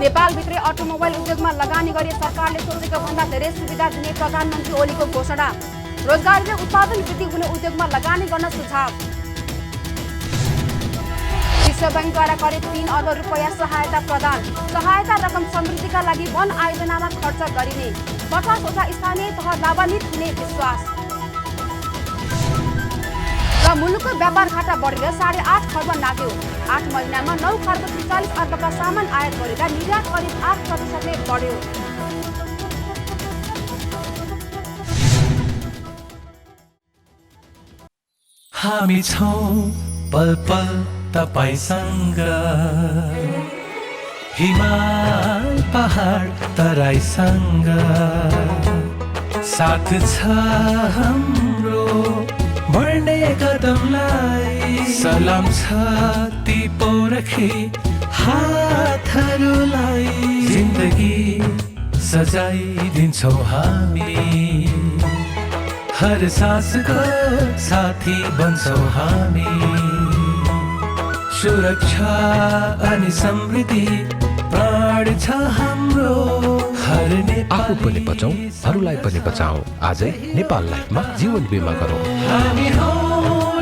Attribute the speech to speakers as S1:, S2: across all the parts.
S1: नेपालभित्रै automobile उद्योगमा लगानी गरी सरकारले सोचेको भन्दा धेरै सुविधा दिने प्रधानमन्त्री ओलीको घोषणा। रोजगारी र उत्पादन वृद्धि हुने उद्योगमा लगानी गर्न सुझाव। विश्व बैंकद्वारा करिब 3 अर्ब रुपैयाँ सहायता प्रदान। सहायता रकम समृद्धिका लागि वन आयोजनामा खर्च गरिने। 50वटा स्थानीय तह लाभान्वित हुने विश्वास। र मुलुकको व्यापार घाटा बढेर 8.5 खर्ब नाग्यो। 8 महिनामा 9 खर्ब 43 अर्बका सामान आयात गरेर निर्यात करिब 8%ले बढ्यो।
S2: हामी छौं पल पल तपाईसँग, हिमाल पहाड तराईसँग, साथ छ हाम्रो बढ्ने कदमलाई। सलाम छ ती पोरखी हातहरूलाई, जिन्दगी सजाइदिन्छौं हामी, हर सासको साथी बन्छौं हामी। सुरक्षा अनि समृद्धि प्राण छ हाम्रो, हर
S3: आफू पनि बचाऊ, अरूलाई पनि बचाऊ। आजै नेपाल लाइफमा जीवन बिमा गरौँ।
S2: हामी हौ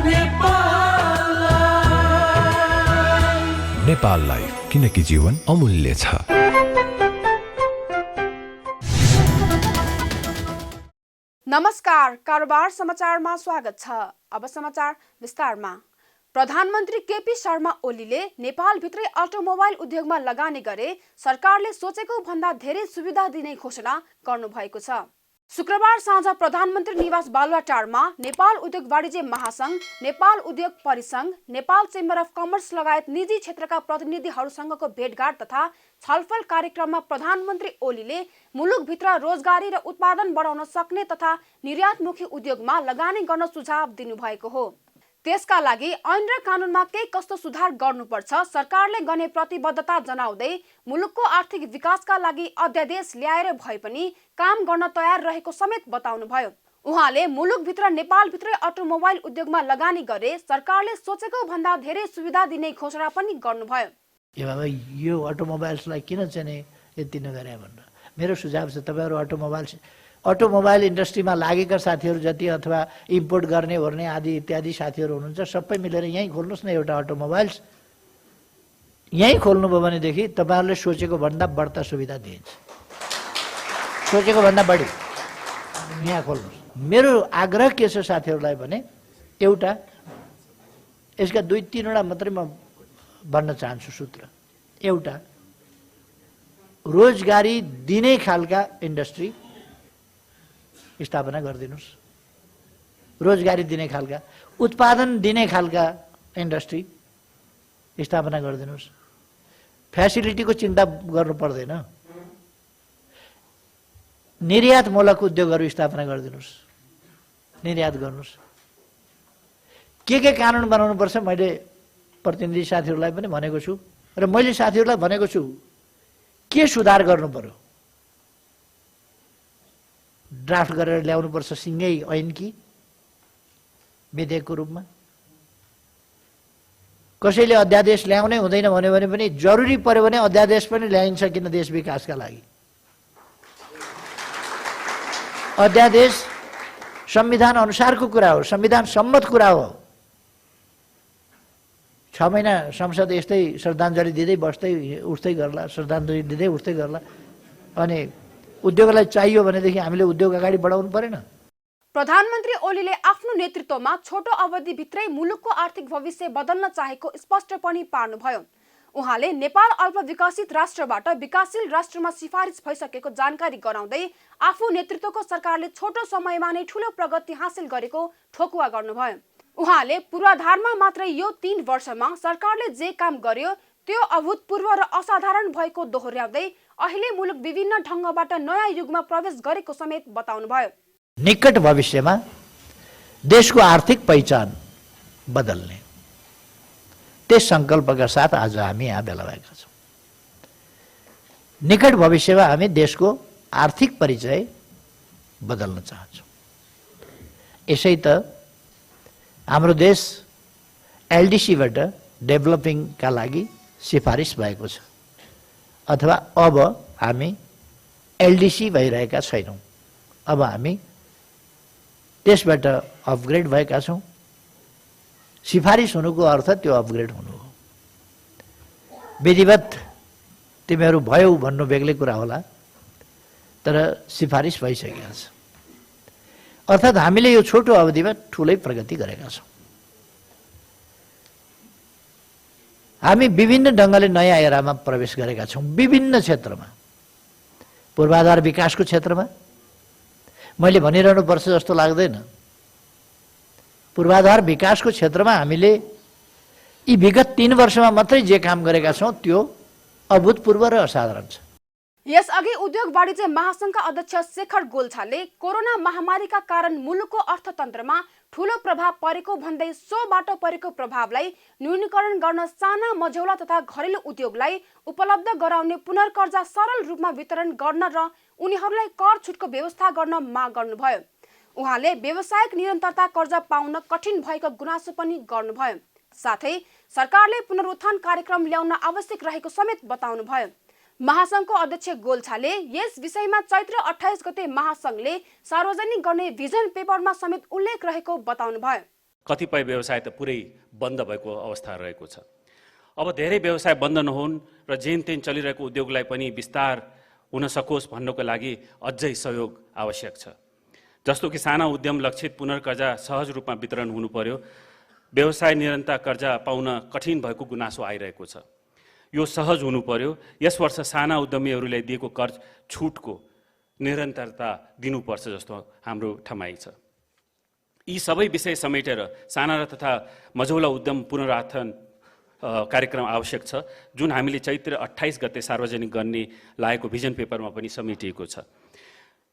S2: नेपाल लाइफ।
S3: नेपाल लाइफ, किनकि जीवन अमूल्य छ।
S1: नमस्कार, कारोबार समाचारमा स्वागत छ। अब समाचार विस्तारमा। प्रधानमन्त्री केपी शर्मा ओलीले नेपालभित्रै अटोमोबाइल उद्योगमा लगानी गरे सरकारले सोचेको भन्दा धेरै सुविधा दिने घोषणा गर्नुभएको छ। शुक्रबार साँझ प्रधानमन्त्री निवास बालुवाटारमा नेपाल उद्योग वाणिज्य महासंघ, नेपाल उद्योग परिसंघ, नेपाल चेम्बर अफ कमर्स लगायत निजी क्षेत्रका प्रतिनिधिहरूसँगको भेटघाट तथा छलफल कार्यक्रममा प्रधानमन्त्री ओलीले मुलुकभित्र रोजगारी र उत्पादन बढाउन सक्ने तथा निर्यातमुखी उद्योगमा लगानी गर्न सुझाव दिनुभएको हो। त्यसका लागि ऐन र कानूनमा के कस्तो सुधार गर्नुपर्छ सरकारले गर्ने प्रतिबद्धता जनाउँदै मुलुकको आर्थिक विकासका लागि अध्यादेश ल्याएर भए पनि काम गर्न तयार रहेको समेत बताउनुभयो। उहाँले मुलुकभित्र नेपालभित्रै अटोमोबाइल उद्योगमा लगानी गरे सरकारले सोचेको भन्दा धेरै सुविधा दिने घोषणा पनि गर्नुभयो।
S4: यो अटोमोबाइल्सलाई किन चाहिँ यति नगरे भनेर मेरो सुझाव छ। तपाईहरु अटोमोबाइल इन्डस्ट्रीमा लागेका साथीहरू जति अथवा इम्पोर्ट गर्ने ओर्ने आदि इत्यादि साथीहरू हुनुहुन्छ, सबै मिलेर यहीँ खोल्नुहोस् न एउटा अटोमोबाइल्स। यहीँ खोल्नुभयो भनेदेखि तपाईहरुले सोचेको भन्दा बढ्ता सुविधा दिन्छ। सोचेको भन्दा बढी यहाँ खोल्नुहोस्। मेरो आग्रह के छ साथीहरूलाई भने, एउटा यसका 2-3वटा मात्रै म भन्न चाहन्छु सूत्र। एउटा, रोजगारी दिने खालका इन्डस्ट्री स्थापना गरिदिनुस्। रोजगारी दिने खालका, उत्पादन दिने खालका इन्डस्ट्री स्थापना गरिदिनुस्। फ्यासिलिटीको चिन्ता गर्नु पर्दैन। निर्यातमूलक उद्योगहरू स्थापना गरिदिनुस्, निर्यात गर्नुस्। के कानुन बनाउनुपर्छ मैले प्रतिनिधि साथीहरूलाई पनि भनेको छु र मैले साथीहरूलाई भनेको छु के सुधार गर्नु पर्यो। ड्राफ्ट गरेर ल्याउनुपर्छ सिंगै ऐन कि विधेयकको रूपमा। कसैले अध्यादेश ल्याउनै हुँदैन भन्यो भने पनि जरुरी पर्यो भने अध्यादेश पनि ल्याइन्छ किन देश विकासका लागि। अध्यादेश संविधान अनुसारको कुरा हो, संविधान सम्मत कुरा हो। 6 महिना संसद यस्तै श्रद्धाञ्जली दिँदै बस्दै उठ्दै गर्ला, श्रद्धाञ्जली दिँदै उठ्दै गर्ला। अनि उद्योगलाई चाहियो भनेदेखि हामीले उद्योग अगाडि बढाउनु परेन।
S1: प्रधानमन्त्री ओलीले आफ्नो नेतृत्वमा छोटो अवधिभित्रै मुलुकको आर्थिक भविष्य बदल्न चाहेको स्पष्ट पनि पार्नुभयो। उहाँले नेपाल अल्पविकसित राष्ट्रबाट विकासशील राष्ट्रमा सिफारिस भइसकेको जानकारी गराउँदै आफू नेतृत्वको सरकारले छोटो समयमा नै ठूलो प्रगति हासिल गरेको ठोकुवा गर्नुभयो। उहाँले पूर्वाधारमा मात्र यो 3 वर्षमा सरकारले जे काम गर्यो त्यो अभूतपूर्व र असाधारण भएको दोहोर्याउँदै अहिले मुलुक विभिन्न ढंगबाट नयाँ युगमा प्रवेश गरेको समेत बताउनुभयो।
S4: निकट भविष्यमा देशको आर्थिक पहिचान बदल्ने त्यस संकल्पका साथ आज हामी यहाँ भेला भएका छौँ। निकट भविष्यमा हामी देशको आर्थिक परिचय बदल्न चाहन्छौँ। यसै त हाम्रो देश एलडीसीबाट डेभलपिङका लागि सिफारिस भएको छ। अथवा अब हामी एलडिसी भइरहेका छैनौँ। अब हामी त्यसबाट अपग्रेड भएका छौँ। सिफारिस हुनुको अर्थ त्यो अपग्रेड हुनु हो। विधिवत तिमीहरू भयौ भन्नु बेग्लै कुरा होला, तर सिफारिस भइसकेको छ। अर्थात् हामीले यो छोटो अवधिमा ठुलै प्रगति गरेका छौँ। हामी विभिन्न ढङ्गले नयाँ एरामा प्रवेश गरेका छौँ। विभिन्न क्षेत्रमा, पूर्वाधार विकासको क्षेत्रमा मैले भनिरहनु पर्छ जस्तो लाग्दैन। पूर्वाधार विकासको क्षेत्रमा हामीले यी विगत 3 वर्षमा मात्रै जे काम गरेका छौँ त्यो अभूतपूर्व र असाधारण छ।
S1: यसअघि उद्योग वाणिज्य महासंघका अध्यक्ष शेखर गोल्छाले कोरोना महामारीका कारण मुलुकको अर्थतन्त्रमा ठूलो प्रभाव परेको भन्दै सोबाट परेको प्रभावलाई न्यूनीकरण गर्न साना मझौला तथा घरेलु उद्योगलाई उपलब्ध गराउने पुनर्कर्जा सरल रूपमा वितरण गर्न र उनीहरूलाई कर छुटको व्यवस्था गर्न माग गर्नुभयो। उहाँले व्यावसायिक निरन्तरता कर्जा पाउन कठिन भएको गुनासो पनि गर्नुभयो। साथै सरकारले पुनरुत्थान कार्यक्रम ल्याउन आवश्यक रहेको समेत बताउनुभयो। महासंघको अध्यक्ष गोल्छाले यस विषयमा चैत्र 28 गते महासंघले सार्वजनिक गर्ने भिजन पेपरमा समेत उल्लेख रहेको बताउनुभयो।
S5: कतिपय व्यवसाय त पुरै बन्द भएको अवस्था रहेको छ। अब धेरै व्यवसाय बन्द नहुन् र जेन तेन चलिरहेको उद्योगलाई पनि विस्तार हुन सकोस् भन्नको लागि अझै सहयोग आवश्यक छ। जस्तो कि साना उद्यम लक्षित पुनर्कर्जा सहज रूपमा वितरण हुनु पर्यो। व्यवसाय निरन्तरता कर्जा पाउन कठिन भएको गुनासो आइरहेको छ। यो सहज हुनु पर्यो। यस वर्ष साना उद्यमीहरूलाई दिएको कर्ज छुटको निरन्तरता दिनुपर्छ जस्तो हाम्रो ठमाइ छ। यी सबै विषय समेटेर साना र तथा मझौला उद्यम पुनरुत्थान कार्यक्रम आवश्यक छ, जुन हामीले चैत्र 28 गते सार्वजनिक गर्ने लागेको भिजन पेपरमा पनि समेटिएको छ।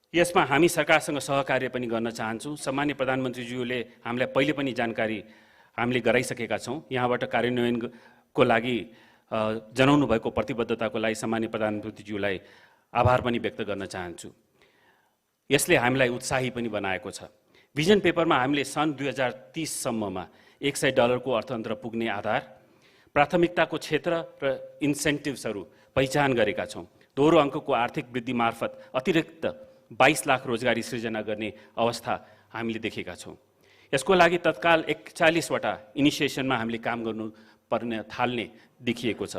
S5: यसमा हामी सरकारसँग सहकार्य पनि गर्न चाहन्छौँ। सम्माननीय प्रधानमन्त्रीज्यूले हामीलाई पहिले पनि जानकारी हामीले गराइसकेका छौँ। यहाँबाट कार्यान्वयनको लागि जनाउनु भएको प्रतिबद्धताको लागि सम्माननीय प्रधानमन्त्रीज्यूलाई आभार पनि व्यक्त गर्न चाहन्छु। यसले हामीलाई उत्साही पनि बनाएको छ। भिजन पेपरमा हामीले सन् 2030 सम्ममा $100 अर्थतन्त्र पुग्ने आधार, प्राथमिकताको क्षेत्र र इन्सेन्टिभ्सहरू पहिचान गरेका छौँ। दोहोरो अङ्कको आर्थिक वृद्धि मार्फत अतिरिक्त 22 लाख रोजगारी सृजना गर्ने अवस्था हामीले देखेका छौँ। यसको लागि तत्काल 41वटा इनिसिएसनमा हामीले काम गर्नुपर्ने थाल्ने देखिएको छ।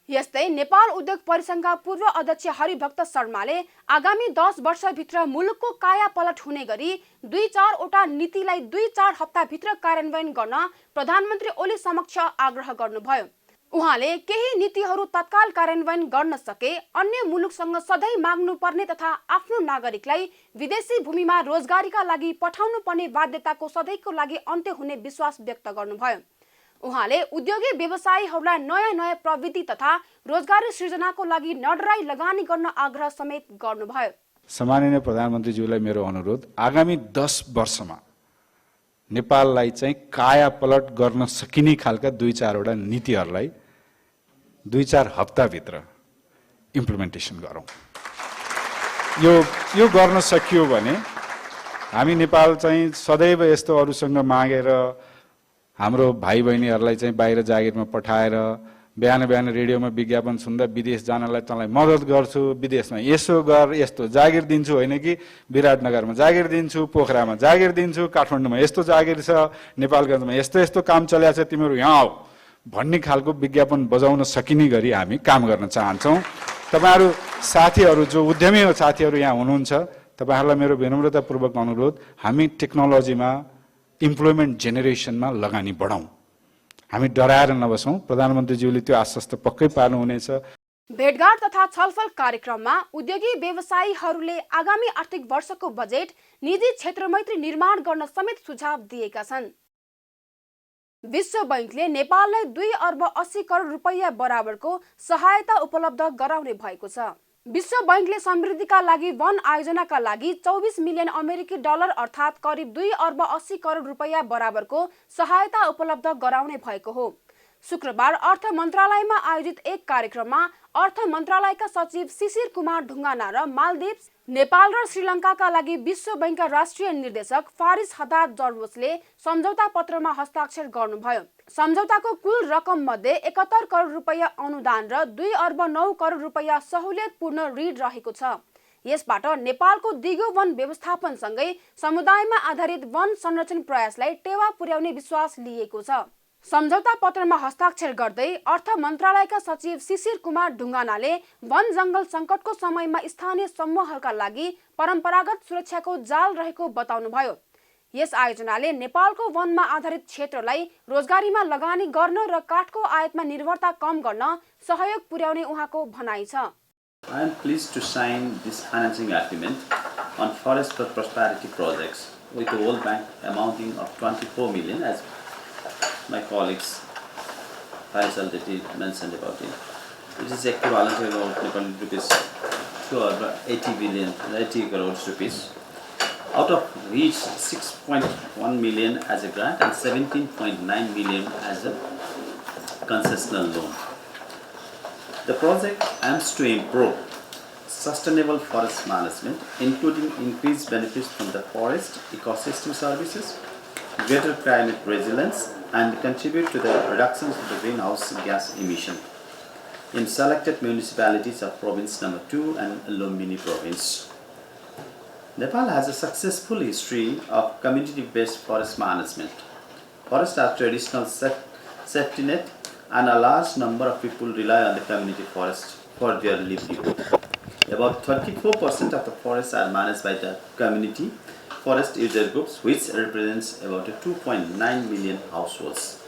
S1: यस्तै नेपाल उद्योग परिसंघका पूर्व अध्यक्ष हरिभक्त शर्माले आगामी 10 वर्षभित्र मुलुकको काया पलट हुने गरी 2-4 वटा नीतिलाई 2-4 हप्ताभित्र कार्यान्वयन गर्न प्रधानमन्त्री ओली समक्ष आग्रह गर्नुभयो। उहाँले केही नीतिहरू तत्काल कार्यान्वयन गर्न सके अन्य मुलुकसँग सधैँ माग्नु पर्ने तथा आफ्नो नागरिकलाई विदेशी भूमिमा रोजगारीका लागि पठाउनु पर्ने बाध्यताको सधैँको लागि अन्त्य हुने विश्वास व्यक्त गर्नुभयो। उहाँले उद्योगी व्यवसायीहरूलाई नयाँ प्रविधि तथा रोजगारी सृजनाको लागि नडराई लगानी गर्न आग्रह समेत गर्नुभयो।
S6: सम्माननीय प्रधानमन्त्रीज्यूलाई मेरो अनुरोध, आगामी 10 वर्षमा नेपाललाई चाहिँ काया पलट गर्न सकिने खालका 2-4 वटा नीतिहरूलाई 2-4 हप्ताभित्र इम्प्लिमेन्टेसन गरौँ। यो गर्न सकियो भने हामी नेपाल चाहिँ सदैव यस्तो अरूसँग मागेर हाम्रो भाइ बहिनीहरूलाई चाहिँ बाहिर जागिरमा पठाएर बिहान रेडियोमा विज्ञापन सुन्दा विदेश जानलाई तँलाई मद्दत गर्छु, विदेशमा यसो गर, यस्तो जागिर दिन्छु, होइन कि विराटनगरमा जागिर दिन्छु, पोखरामा जागिर दिन्छु, काठमाडौँमा यस्तो जागिर छ, नेपालगञ्जमा यस्तो काम चलेको छ, तिमीहरू यहाँ आऊ भन्ने खालको विज्ञापन बजाउन सकिने गरी हामी काम गर्न चाहन्छौँ। तपाईँहरू साथीहरू जो उद्यमी साथीहरू यहाँ हुनुहुन्छ, तपाईँहरूलाई मेरो विनम्रतापूर्वक अनुरोध, हामी टेक्नोलोजीमा इम्प्लोइमेन्ट जेनेरेसनमा लगानी बढाउँ, हामी डराएर नबसौँ। प्रधानमन्त्रीज्यूले त्यो आश्वस्त पक्कै पार्नुहुनेछ।
S1: भेटघाट तथा छलफल कार्यक्रममा उद्योगी व्यवसायीहरूले आगामी आर्थिक वर्षको बजेट निजी क्षेत्र मैत्री निर्माण गर्न समेत सुझाव दिएका छन्। विश्व बैंकले नेपाललाई 2 अर्ब 80 करोड रुपैयाँ बराबरको सहायता उपलब्ध गराउने भएको छ। विश्व बैंकले समृद्धिका लागि वन आयोजनाका लागि 24 मिलियन अमेरिकी डलर अर्थात् करिब 2 अर्ब 80 करोड रुपैयाँ बराबरको सहायता उपलब्ध गराउने भएको हो। शुक्रबार अर्थ मन्त्रालयमा आयोजित एक कार्यक्रममा अर्थ मन्त्रालयका सचिव शिशिर कुमार ढुङ्गाना र मालदिप्स, नेपाल र श्रीलङ्काका लागि विश्व बैंकका राष्ट्रिय निर्देशक फारिस हदाद जर्वोसले सम्झौता पत्रमा हस्ताक्षर गर्नुभयो। सम्झौताको कुल रकम मध्ये 71 करोड रुपैयाँ अनुदान र 2 अर्ब 9 करोड रुपैयाँ सहुलियतपूर्ण ऋण रहेको छ। यसबाट नेपालको दिगो वन व्यवस्थापनसँगै समुदायमा आधारित वन संरक्षण प्रयासलाई टेवा पुर्याउने विश्वास लिएको छ। सम्झौता पत्रमा हस्ताक्षर गर्दै अर्थ मन्त्रालयका सचिव शिशिर कुमार ढुङ्गानाले वन जंगल संकटको समयमा स्थानीय समूहहरूका लागि परम्परागत सुरक्षाको जाल रहेको बताउनुभयो। यस आयोजनाले नेपालको वनमा आधारित क्षेत्रलाई रोजगारीमा लगानी गर्न र काठको आयातमा निर्भरता कम गर्न सहयोग पुर्याउने उहाँको भनाइ छ।
S7: I am pleased to sign this financing agreement on Forest for Prosperity projects with the World Bank amounting of 24 million, as my colleagues Faris already mentioned about it. It is equivalent to about rupees 80 crores rupees, out of which 6.1 million as a grant and 17.9 million as a concessional loan. The project aims to improve sustainable forest management, including increased benefits from the forest ecosystem services, greater climate resilience, and contribute to the reductions of the greenhouse gas emission in selected municipalities of Province Number 2 and Lumbini Province. Nepal has a successful history of community-based forest management. Forests are traditional safety net, and a large number of people rely on the community forest for their livelihood. About 34% of the forests are managed by the community forest user groups, which represents about 2.9 million households.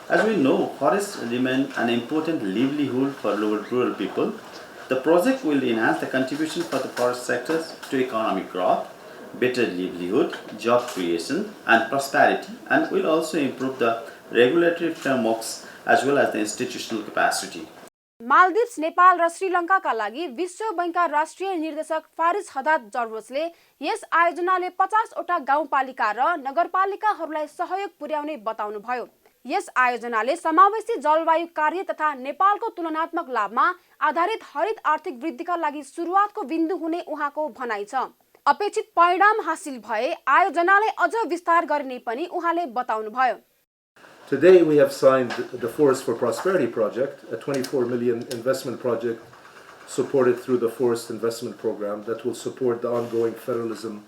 S7: As we know, forests remain an important livelihood for rural people. The project will enhance the contribution for the forest sectors to economic growth, better livelihood, job creation, and prosperity, and will also improve the regulatory frameworks as well as the institutional capacity.
S1: Maldives, Nepal र श्रीलङ्काका लागि विश्व बैंकका राष्ट्रिय निर्देशक फारिस हदाद जर्वोसले यस आयोजनाले 50 वटा गाउँपालिका र नगरपालिकाहरूलाई सहयोग पुर्याउने बताउनुभयो। यस आयोजनाले समावेशी जलवायु कार्य तथा नेपालको तुलनात्मक लाभमा आधारित हरित आर्थिक वृद्धिका लागि सुरुवातको बिन्दु हुने उहाँको भनाइ छ। अपेक्षित परिणाम हासिल भए आयोजनालाई अझ विस्तार गर्ने पनि उहाँले बताउनुभयो।
S8: Today we have signed the Forest for Prosperity project, a 24 million investment project supported through the Forest Investment Program that will support the ongoing federalism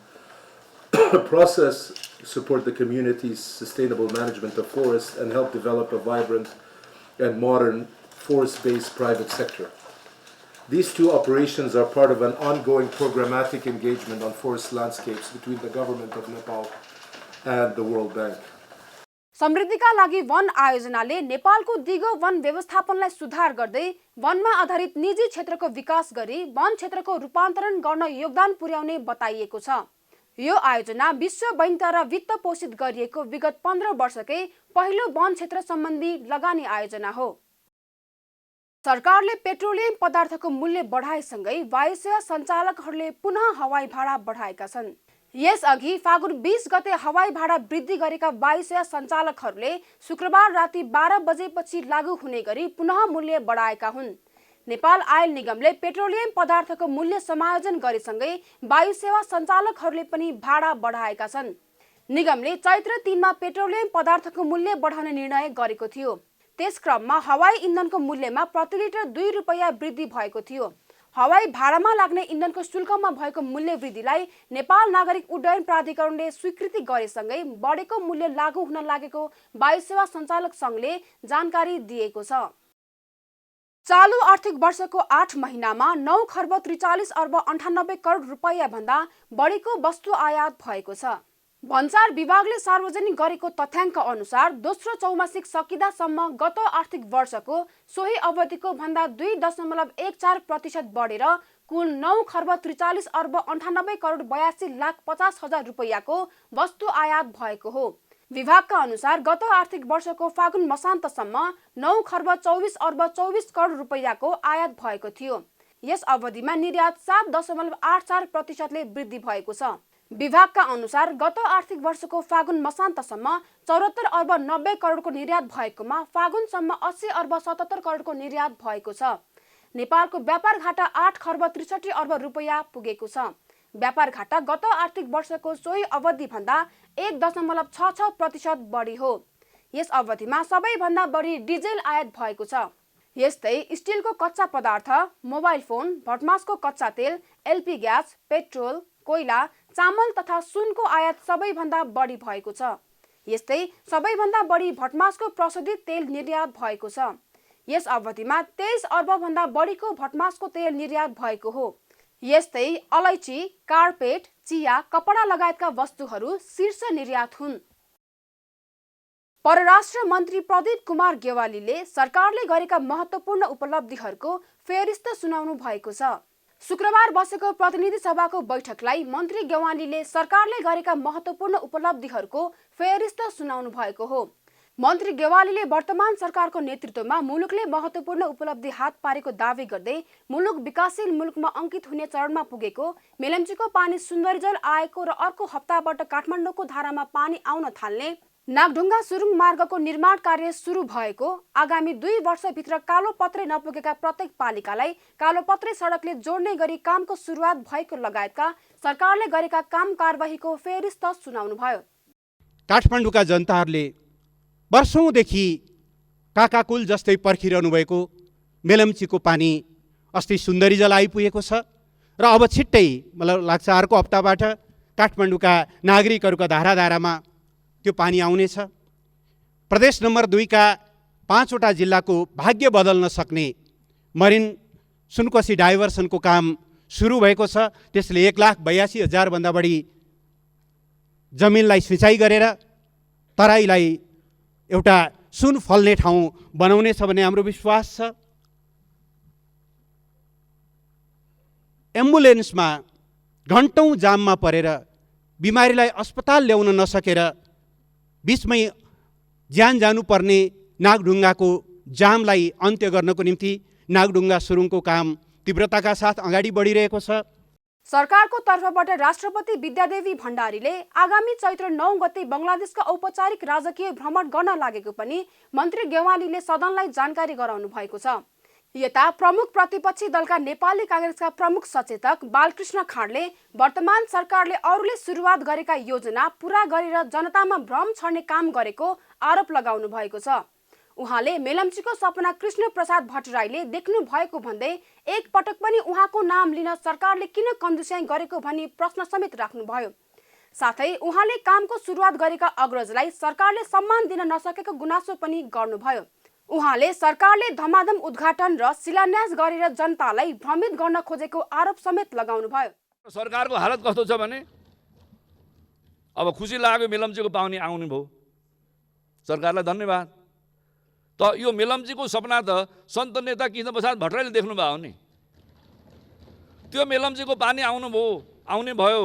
S8: process, support the community's sustainable management of forests, and help develop a vibrant and modern forest-based private sector. These two operations are part of an ongoing programmatic engagement on forest landscapes between the government of Nepal and the World Bank.
S1: समृद्धिका लागि वन आयोजनाले नेपालको दिगो वन व्यवस्थापनलाई सुधार गर्दै वनमा आधारित निजी क्षेत्रको विकास गरी वन क्षेत्रको रूपान्तरण गर्न योगदान पुर्याउने बताइएको छ। यो आयोजना विश्व बैंकद्वारा वित्त पोषित गरिएको विगत 15 वर्षकै पहिलो वन क्षेत्र सम्बन्धी लगानी आयोजना हो। सरकारले पेट्रोलियम पदार्थको मूल्य बढाएसँगै वायुसेवा सञ्चालकहरूले पुनः हवाई भाडा बढाएका छन्। यसअघि फागुन 20 गते हवाई भाडा वृद्धि गरेका वायुसेवा सञ्चालकहरूले शुक्रबार राति 12 बजेपछि लागू हुने गरी पुनः मूल्य बढाएका हुन्। नेपाल आयल निगमले पेट्रोलियम पदार्थको मूल्य समायोजन गरेसँगै वायुसेवा सञ्चालकहरूले पनि भाडा बढाएका छन्। निगमले चैत्र 3 मा पेट्रोलियम पदार्थको मूल्य बढाउने निर्णय गरेको थियो। त्यस क्रममा हवाई इन्धनको मूल्यमा प्रति लिटर 2 रुपैयाँ वृद्धि भएको थियो। हवाई भाडामा लाग्ने इन्धनको शुल्कमा भएको मूल्य वृद्धिलाई नेपाल नागरिक उड्डयन प्राधिकरणले स्वीकृति गरेसँगै बढेको मूल्य लागू हुन लागेको वायुसेवा सञ्चालक संघले जानकारी दिएको छ। चालू आर्थिक वर्षको 8 महिनामा 9 खर्ब 43 अर्ब 98 करोड रुपैयाँ भन्दा बढीको वस्तु आयात भएको छ। भन्सार विभागले सार्वजनिक गरेको तथ्याङ्क अनुसार दोस्रो चौमासिक सकिदासम्म गत आर्थिक वर्षको सोही अवधिको भन्दा 2.14% बढेर कुल 9 खर्ब 43 अर्ब 98 करोड 82 लाख 50 हजार रुपैयाँको वस्तु आयात भएको हो। विभागका अनुसार गत आर्थिक वर्षको फागुन मसान्तसम्म 9 खर्ब 24 अर्ब 24 करोड रुपैयाँको आयात भएको थियो। यस अवधिमा निर्यात 7.84% ले वृद्धि भएको छ। विभागका अनुसार गत आर्थिक वर्षको फागुन मसान्तसम्म 74 अर्ब 90 करोडको निर्यात भएकोमा फागुनसम्म 80 अर्ब 77 करोडको निर्यात भएको छ। नेपालको व्यापार घाटा 8 खर्ब 63 अर्ब रुपैयाँ पुगेको छ। व्यापार घाटा गत आर्थिक वर्षको सोही अवधिभन्दा 1.66% बढी हो। यस अवधिमा सबैभन्दा बढी डिजेल आयात भएको छ। यस्तै स्टिलको कच्चा पदार्थ, मोबाइल फोन, भटमासको कच्चा तेल, एलपी ग्यास, पेट्रोल, कोइला, चामल तथा सुनको आयात सबैभन्दा बढी भएको छ। यस्तै सबैभन्दा बढी भटमासको प्रशोधित तेल निर्यात भएको छ। यस अवधिमा 23 अर्ब भन्दा बढीको भटमासको तेल निर्यात भएको हो। यस्तै अलैची, कार्पेट, चिया, कपडा लगायतका वस्तुहरू शीर्ष निर्यात हुन्। परराष्ट्र मन्त्री प्रदीप कुमार गेवालीले सरकारले गरेका महत्त्वपूर्ण उपलब्धिहरूको फेरिस्त सुनाउनु भएको छ। शुक्रबार बसेको प्रतिनिधि सभाको बैठकलाई मन्त्री गेवालीले सरकारले गरेका महत्त्वपूर्ण उपलब्धिहरूको फेरिस्त सुनाउनु भएको हो। मन्त्री गेवालीले वर्तमान सरकारको नेतृत्वमा मुलुकले महत्त्वपूर्ण उपलब्धि हात पारेको दावी गर्दै मुलुक विकासशील मुलुकमा अंकित हुने चरणमा पुगेको, मेलम्चीको पानी सुन्दरीजल आएको र अर्को हप्ताबाट काठमाडौँको धारामा पानी आउन थाल्ने, नागढुङ्गा सुरुङ मार्गको निर्माण कार्य सुरु भएको, आगामी 2 वर्षभित्र कालोपत्रे नपुगेका प्रत्येक पालिकालाई कालोपत्रे सडकले जोड्ने गरी कामको सुरुवात भएको लगायतका सरकारले गरेका काम कारबाहीको फेरिस्त सुनाउनुभयो।
S9: काठमाडौँका जनताहरूले वर्षौँदेखि काकाकुल जस्तै पर्खिरहनु भएको मेलम्चीको पानी अस्ति सुन्दरीजल आइपुगेको छ र अब छिट्टै मलाई लाग्छ अर्को हप्ताबाट काठमाडौँका नागरिकहरूका धाराधारामा त्यो पानी आउनेछ। प्रदेश नम्बर 2 का 5वटा जिल्लाको भाग्य बदल्न सक्ने मरिन सुनकोशी डाइभर्सनको काम सुरु भएको छ। त्यसले 1,82,000 भन्दा बढी जमिनलाई सिँचाइ गरेर तराईलाई एउटा सुन फल्ने ठाउँ बनाउनेछ भन्ने हाम्रो विश्वास छ। एम्बुलेन्समा घन्टौँ जाममा परेर बिमारीलाई अस्पताल ल्याउन नसकेर बीचमै ज्यान जानुपर्ने नागढुङ्गाको जामलाई अन्त्य गर्नको निम्ति नागढुङ्गा सुरुङको काम तीव्रताका साथ अगाडि बढिरहेको छ।
S1: सरकारको तर्फबाट राष्ट्रपति विद्यादेवी भण्डारीले आगामी चैत्र 9 गते बङ्गलादेशका औपचारिक राजकीय भ्रमण गर्न लागेको पनि मन्त्री गेवालीले सदनलाई जानकारी गराउनु भएको छ। यता प्रमुख प्रतिपक्षी दलका नेपाली कांग्रेसका प्रमुख सचेतक बालकृष्ण खाँडले वर्तमान सरकारले अरूले सुरुवात गरेका योजना पूरा गरेर जनतामा भ्रम छर्ने काम गरेको आरोप लगाउनु भएको छ। उहाँले मेलम्चीको सपना कृष्ण प्रसाद भट्टराईले देख्नु भएको भन्दै एक पटक पनि उहाँको नाम लिन सरकारले किन कन्जुस्याइ गरेको भनी प्रश्न समेत राख्नुभयो। साथै उहाँले कामको सुरुवात गरेका अग्रजलाई सरकारले सम्मान दिन नसकेको गुनासो पनि गर्नुभयो। उहाँले सरकारले धमाधम उद्घाटन र शिलान्यास गरेर जनतालाई भ्रमित गर्न खोजेको आरोप समेत लगाउनुभयो।
S10: सरकारको हालत कस्तो छ भने अब खुसी लाग्यो मेलम्चीको पानी आउने भयो, सरकारलाई धन्यवाद। त यो मेलम्चीको सपना त सन्त नेता कृष्णप्रसाद भट्टराईले देख्नु भयो नि। त्यो मेलम्चीको पानी आउने भयो,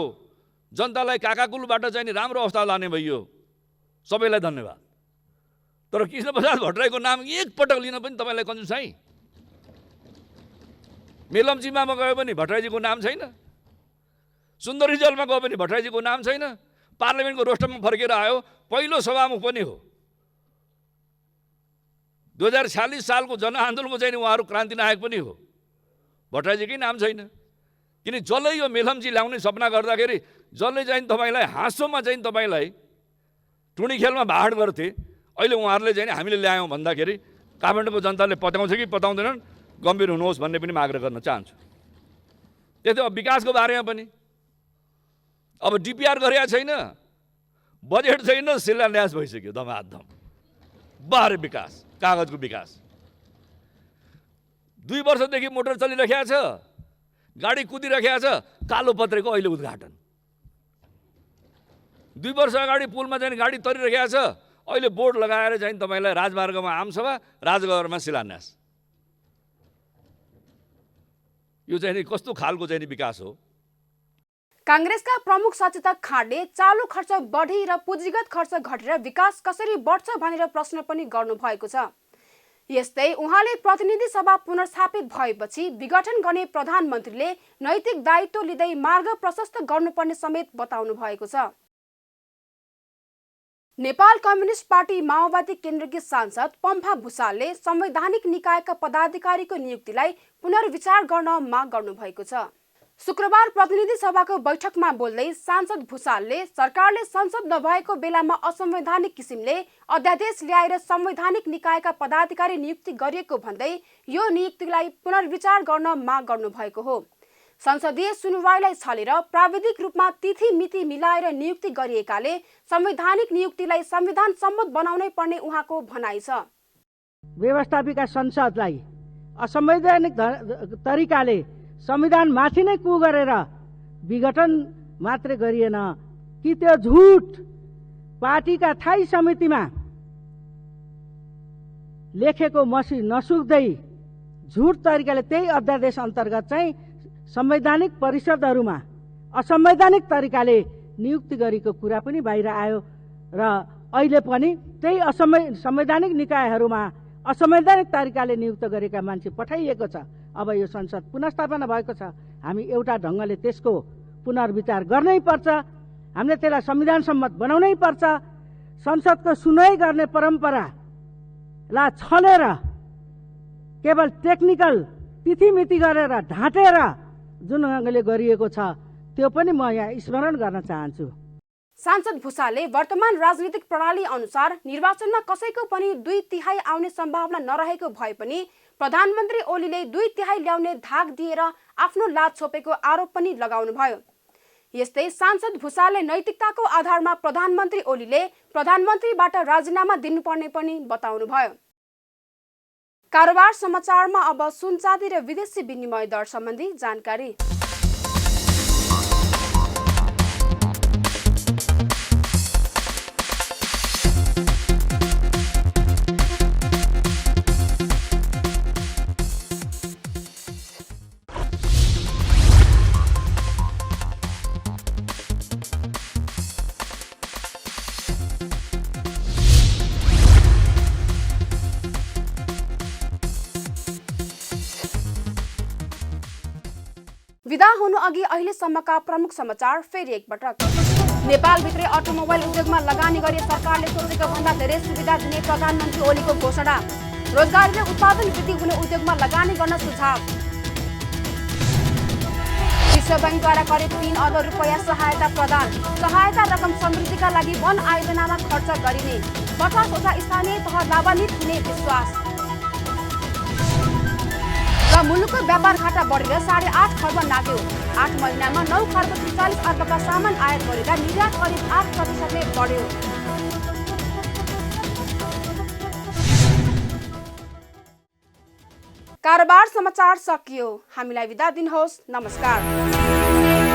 S10: जनतालाई काकाकुलबाट चाहिँ नि राम्रो अवस्था लाने भयो, सबैलाई धन्यवाद। तर कृष्णप्रसाद भट्टराईको नाम एक पटक लिन पनि तपाईँलाई कन्जुसाइ। मेलम्चीमा गयो पनि भट्टराईजीको नाम छैन, सुन्दरीजलमा गयो पनि भट्टराईजीको नाम छैन, पार्लियामेन्टको रोस्टरमा फर्केर आयो, पहिलो सभामुख पनि हो। 2046 सालको जनआन्दोलनको चाहिँ उहाँहरू क्रान्ति नायक पनि हो, भट्टराईजीकै नाम छैन। किन जसले यो मेलम्ची ल्याउने सपना गर्दाखेरि जसले चाहिँ तपाईँलाई हाँसोमा चाहिँ तपाईँलाई टुणी खेलमा भाड गर्थे, अहिले उहाँहरूले चाहिँ हामीले ल्यायौँ भन्दाखेरि काठमाडौँको जनताले पत्याउँछ कि पत्याउँदैनन्, गम्भीर हुनुहोस् भन्ने पनि आग्रह गर्न चाहन्छु। त्यस्तै अब विकासको बारेमा पनि अब डिपिआर गरेका छैन, बजेट छैन, शिलान्यास भइसक्यो धमाधम। बाह्र विकास, कागजको विकास। 2 वर्षदेखि मोटर चलिरहेको छ, गाडी कुदिरहेको छ, कालोपत्रेको अहिले उद्घाटन। 2 वर्ष अगाडि पुलमा चाहिँ गाडी तरिरहेको छ, अहिले बोर्ड लगाएर चाहिँ तपाईँलाई राजमार्गमा आमसभा, राजगढमा शिलान्यास। यो चाहिँ कस्तो खालको चाहिँ विकास हो।
S1: कांग्रेसका प्रमुख सचेतक खाँडले चालु खर्च बढी र पुँजीगत खर्च घटेर विकास कसरी बढ्छ भनेर प्रश्न पनि गर्नु भएको छ। यस्तै उहाँले प्रतिनिधि सभा पुनर्स्थापित भएपछि विघटन गर्ने प्रधानमन्त्रीले नैतिक दायित्व लिँदै मार्ग प्रशस्त गर्नुपर्ने समेत बताउनु भएको छ। नेपाल कम्युनिस्ट पार्टी माओवादी केन्द्रकी सांसद पम्फा भुसालले संवैधानिक निकायका पदाधिकारीको नियुक्तिलाई पुनर्विचार गर्न माग गर्नुभएको छ। शुक्रबार प्रतिनिधि सभाको बैठकमा बोल्दै सांसद भुसालले सरकारले संसद नभएको बेलामा असंवैधानिक किसिमले अध्यादेश ल्याएर संवैधानिक निकायका पदाधिकारी नियुक्ति गरिएको भन्दै यो नियुक्तिलाई पुनर्विचार गर्न माग गर्नुभएको हो। संसदीय सुनवाईलाई छलेर प्राविधिक रूपमा तिथि मिति मिलाएर नियुक्ति गरिएकाले संवैधानिक नियुक्तिलाई संविधान सम्मत बनाउनै पर्ने उहाँको भनाइ छ।
S11: व्यवस्थापिका संसदलाई असंवैधानिक तरिकाले संविधान माथि नै कु गरेर विघटन मात्रै गरिएन कि त्यो झुट पार्टीका थाई समितिमा लेखेको मसी नसुक्दै झुट तरिकाले त्यही अध्यादेश अन्तर्गत चाहिँ संवैधानिक परिषदहरूमा असंवैधानिक तरिकाले नियुक्ति गरेको कुरा पनि बाहिर आयो र अहिले पनि त्यही संवैधानिक निकायहरूमा असंवैधानिक तरिकाले नियुक्त गरेका मान्छे पठाइएको छ। अब यो संसद पुनर्स्थापना भएको छ, हामी एउटा ढङ्गले त्यसको पुनर्विचार गर्नै पर्छ, हामीले त्यसलाई संविधान सम्मत बनाउनै पर्छ। संसदको सुनवाई गर्ने परम्परालाई छलेर केवल टेक्निकल तिथिमिति गरेर ढाँटेर जुन ढङ्गले गरिएको छ त्यो पनि म यहाँ स्मरण गर्न चाहन्छु।
S1: सांसद भुसालले वर्तमान राजनीतिक प्रणाली अनुसार निर्वाचनमा कसैको पनि 2/3 आउने सम्भावना नरहेको भए पनि प्रधानमन्त्री ओलीले 2/3 ल्याउने धाक दिएर आफ्नो लाज छोपेको आरोप पनि लगाउनुभयो। यस्तै सांसद भुसालले नैतिकताको आधारमा प्रधानमन्त्री ओलीले प्रधानमन्त्रीबाट राजीनामा दिनुपर्ने पनि बताउनुभयो। कारोबार समाचारमा अब सुन चाँदी र विदेशी विनिमय दर सम्बन्धी जानकारी। विदा हुनु अघि अहिलेसम्मका प्रमुख समाचार फेरि एकपटक। नेपालभित्रै अटोमोबाइल उद्योगमा लगानी गरी सरकारले सोचेको भन्दा धेरै सुविधा दिने प्रधानमन्त्री ओलीको घोषणा। रोजगारी र उत्पादन वृद्धि हुने उद्योगमा लगानी गर्न सुझाव। विश्व बैंकद्वारा करिब 3 अर्ब रुपैयाँ सहायता प्रदान। सहायता रकम समृद्धिका लागि वन आयोजनामा खर्च गरिने। 50वटा स्थानीय तह लाभान्वित हुने विश्वास। र मुलुकको व्यापार घाटा बढेर 8.5 खर्ब नाग्यो। 8 महिनामा 9 खर्ब 43 अर्बका सामान आयात गरेका निर्यात करिब 8%ले बढ्यो। कारोबार समाचार सकियो। हामीलाई बिदा दिनुहोस्। नमस्कार।